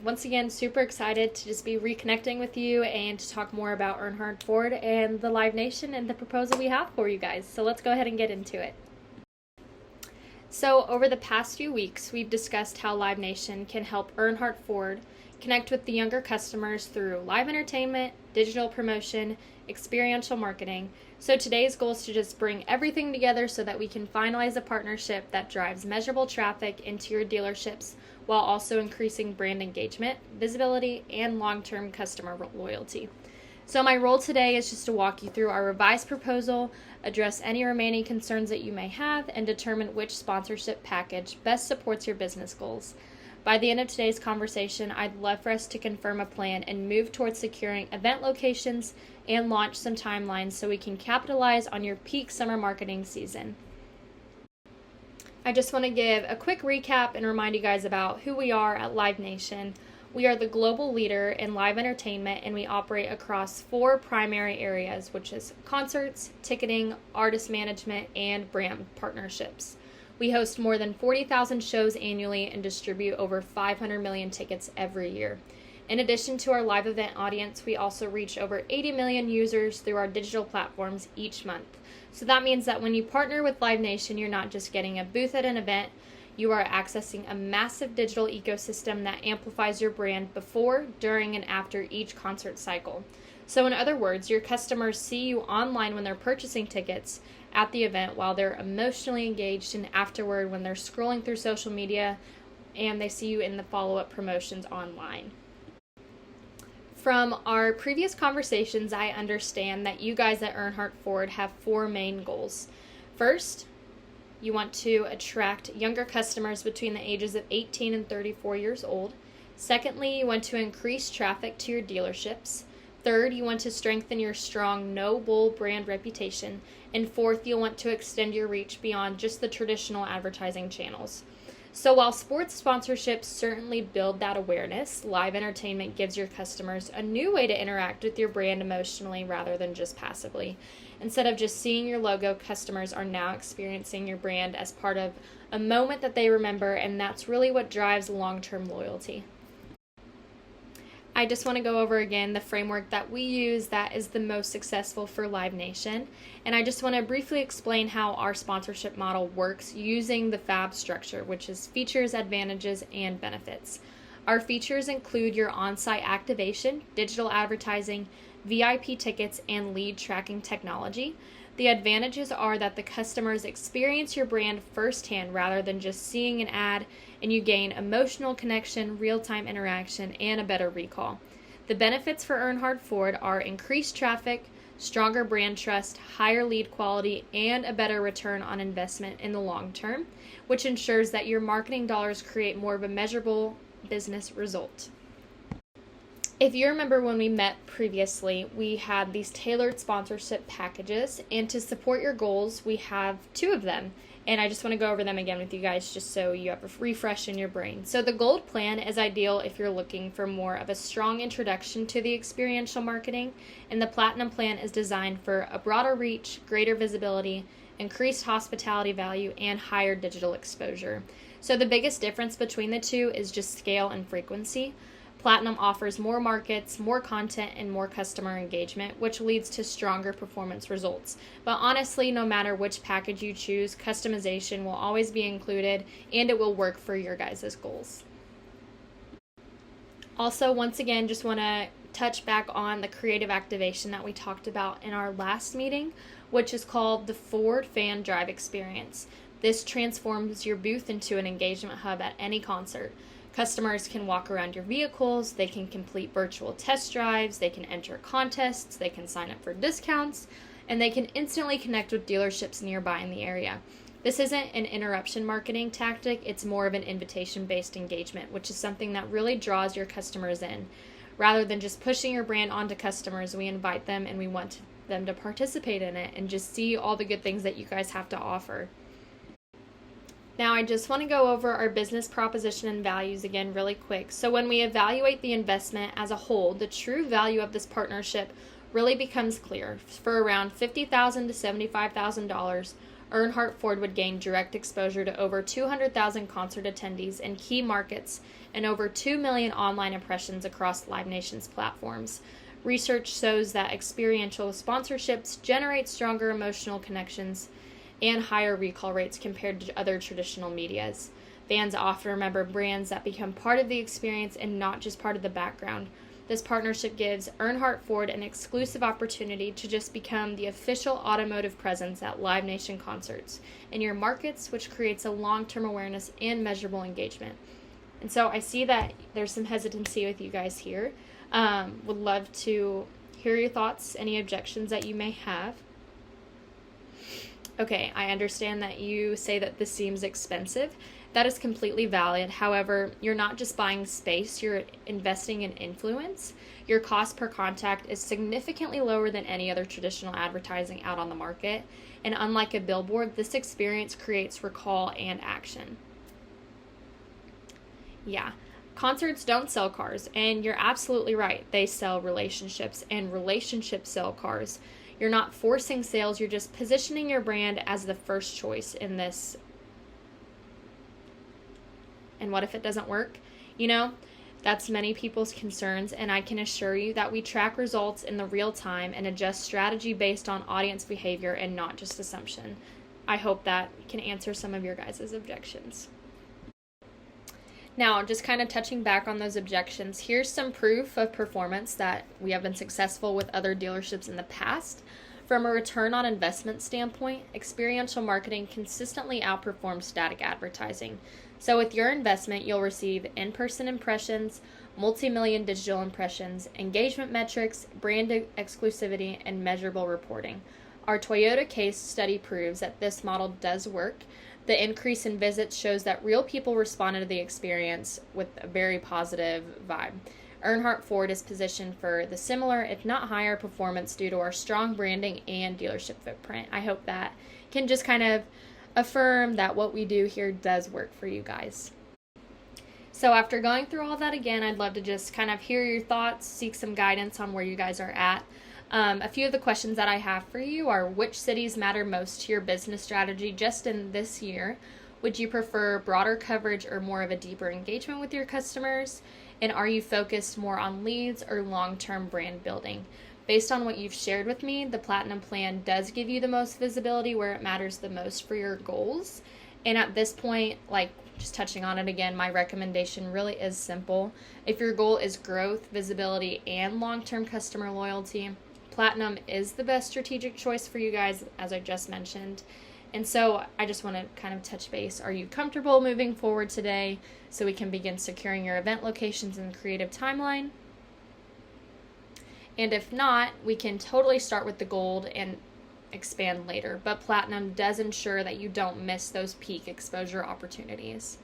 Once again, super excited to just be reconnecting with you and to talk more about Earnhardt Ford and the Live Nation and the proposal we have for you guys. So let's go ahead and get into it. So over the past few weeks, we've discussed how Live Nation can help Earnhardt Ford connect with the younger customers through live entertainment, digital promotion, experiential marketing. So today's goal is to just bring everything together so that we can finalize a partnership that drives measurable traffic into your dealerships while also increasing brand engagement, visibility, and long-term customer loyalty. So my role today is just to walk you through our revised proposal, address any remaining concerns that you may have, and determine which sponsorship package best supports your business goals. By the end of today's conversation, I'd love for us to confirm a plan and move towards securing event locations and launch some timelines so we can capitalize on your peak summer marketing season. I just want to give a quick recap and remind you guys about who we are at Live Nation. We are the global leader in live entertainment, and we operate across 4 primary areas, which is concerts, ticketing, artist management, and brand partnerships. We host more than 40,000 shows annually and distribute over 500 million tickets every year. In addition to our live event audience, we also reach over 80 million users through our digital platforms each month. So that means that when you partner with Live Nation, you're not just getting a booth at an event, you are accessing a massive digital ecosystem that amplifies your brand before, during, and after each concert cycle. So in other words, your customers see you online when they're purchasing tickets at the event, while they're emotionally engaged and afterward when they're scrolling through social media, and they see you in the follow-up promotions online. From our previous conversations, I understand that you guys at Earnhardt Ford have 4 main goals. First, you want to attract younger customers between the ages of 18 and 34 years old. Secondly, you want to increase traffic to your dealerships. Third, you want to strengthen your strong no bull brand reputation. And fourth, you'll want to extend your reach beyond just the traditional advertising channels. So while sports sponsorships certainly build that awareness, live entertainment gives your customers a new way to interact with your brand emotionally rather than just passively. Instead of just seeing your logo, customers are now experiencing your brand as part of a moment that they remember, and that's really what drives long-term loyalty. I just want to go over again the framework that we use that is the most successful for Live Nation. And I just want to briefly explain how our sponsorship model works using the FAB structure, which is features, advantages, and benefits. Our features include your on-site activation, digital advertising, VIP tickets, and lead tracking technology. The advantages are that the customers experience your brand firsthand rather than just seeing an ad, and you gain emotional connection, real-time interaction, and a better recall. The benefits for Earnhardt Ford are increased traffic, stronger brand trust, higher lead quality, and a better return on investment in the long term, which ensures that your marketing dollars create more of a measurable business result. If you remember when we met previously, we had these tailored sponsorship packages, and to support your goals, we have 2 of them. And I just want to go over them again with you guys just so you have a refresh in your brain. So the Gold plan is ideal if you're looking for more of a strong introduction to the experiential marketing, and the Platinum plan is designed for a broader reach, greater visibility, increased hospitality value, and higher digital exposure. So the biggest difference between the 2 is just scale and frequency. Platinum offers more markets, more content, and more customer engagement, which leads to stronger performance results. But honestly, no matter which package you choose, customization will always be included, and it will work for your guys' goals. Also, once again, just want to touch back on the creative activation that we talked about in our last meeting, which is called the Ford Fan Drive Experience. This transforms your booth into an engagement hub at any concert. Customers can walk around your vehicles, they can complete virtual test drives, they can enter contests, they can sign up for discounts, and they can instantly connect with dealerships nearby in the area. This isn't an interruption marketing tactic, it's more of an invitation-based engagement, which is something that really draws your customers in. Rather than just pushing your brand onto customers, we invite them and we want them to participate in it and just see all the good things that you guys have to offer. Now, I just want to go over our business proposition and values again really quick. So when we evaluate the investment as a whole, the true value of this partnership really becomes clear. For around $50,000 to $75,000, Earnhardt Ford would gain direct exposure to over 200,000 concert attendees in key markets and over 2 million online impressions across Live Nation's platforms. Research shows that experiential sponsorships generate stronger emotional connections and higher recall rates compared to other traditional medias. Fans often remember brands that become part of the experience and not just part of the background. This partnership gives Earnhardt Ford an exclusive opportunity to just become the official automotive presence at Live Nation concerts in your markets, which creates a long-term awareness and measurable engagement. And so I see that there's some hesitancy with you guys here. Would love to hear your thoughts, any objections that you may have. Okay, I understand that you say that this seems expensive. That is completely valid. However, you're not just buying space, you're investing in influence. Your cost per contact is significantly lower than any other traditional advertising out on the market. And unlike a billboard, this experience creates recall and action. Yeah, concerts don't sell cars, and you're absolutely right. They sell relationships, and relationships sell cars. You're not forcing sales, you're just positioning your brand as the first choice in this. And what if it doesn't work? That's many people's concerns, and I can assure you that we track results in the real time and adjust strategy based on audience behavior and not just assumption. I hope that can answer some of your guys' objections. Now, just kind of touching back on those objections, here's some proof of performance that we have been successful with other dealerships in the past. From a return on investment standpoint, experiential marketing consistently outperforms static advertising. So with your investment, you'll receive in-person impressions, multi-million digital impressions, engagement metrics, brand exclusivity, and measurable reporting. Our Toyota case study proves that this model does work. The increase in visits shows that real people responded to the experience with a very positive vibe. Earnhardt Ford is positioned for the similar, if not higher, performance due to our strong branding and dealership footprint. I hope that can just kind of affirm that what we do here does work for you guys. So after going through all that again, I'd love to just kind of hear your thoughts, seek some guidance on where you guys are at. A few of the questions that I have for you are: which cities matter most to your business strategy just in this year? Would you prefer broader coverage or more of a deeper engagement with your customers? And are you focused more on leads or long-term brand building? Based on what you've shared with me, the Platinum Plan does give you the most visibility where it matters the most for your goals. And at this point, just touching on it again, my recommendation really is simple. If your goal is growth, visibility, and long-term customer loyalty, Platinum is the best strategic choice for you guys, as I just mentioned. And so I just want to kind of touch base. Are you comfortable moving forward today so we can begin securing your event locations and creative timeline? And if not, we can totally start with the Gold and expand later. But Platinum does ensure that you don't miss those peak exposure opportunities.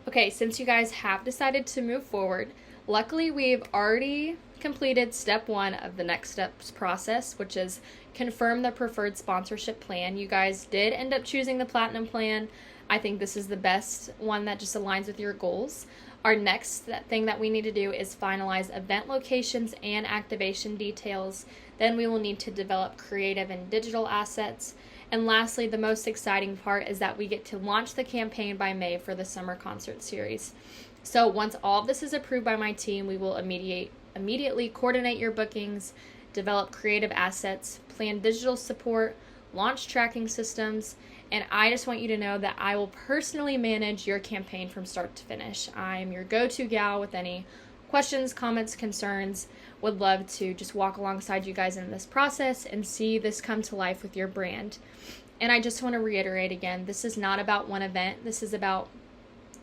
Okay, since you guys have decided to move forward, luckily we've already completed step 1 of the next steps process, which is confirm the preferred sponsorship plan. You guys did end up choosing the Platinum Plan. I think this is the best one that just aligns with your goals. Our next thing that we need to do is finalize event locations and activation details. Then we will need to develop creative and digital assets. And lastly, the most exciting part is that we get to launch the campaign by May for the summer concert series. So once all of this is approved by my team, we will immediately coordinate your bookings, develop creative assets, plan digital support, launch tracking systems, and I just want you to know that I will personally manage your campaign from start to finish. I'm your go-to gal with any questions, comments, concerns. Would love to just walk alongside you guys in this process and see this come to life with your brand. And I just want to reiterate again, this is not about one event. This is about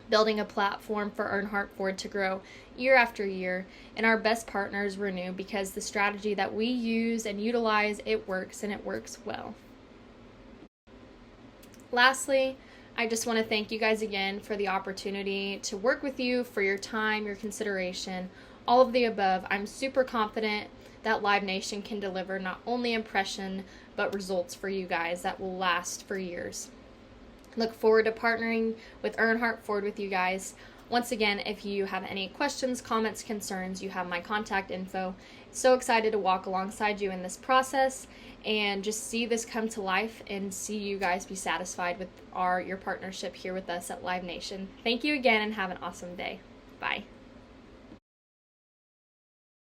building a platform for Earnhardt Ford to grow year after year, and our best partners renew because the strategy that we use and utilize, it works, and it works well. Lastly, I just want to thank you guys again for the opportunity to work with you, for your time, your consideration, all of the above. I'm super confident that Live Nation can deliver not only impression, but results for you guys that will last for years. Look forward to partnering with Earnhardt Ford with you guys. Once again, if you have any questions, comments, concerns, you have my contact info. So excited to walk alongside you in this process and just see this come to life and see you guys be satisfied with your partnership here with us at Live Nation. Thank you again and have an awesome day. Bye.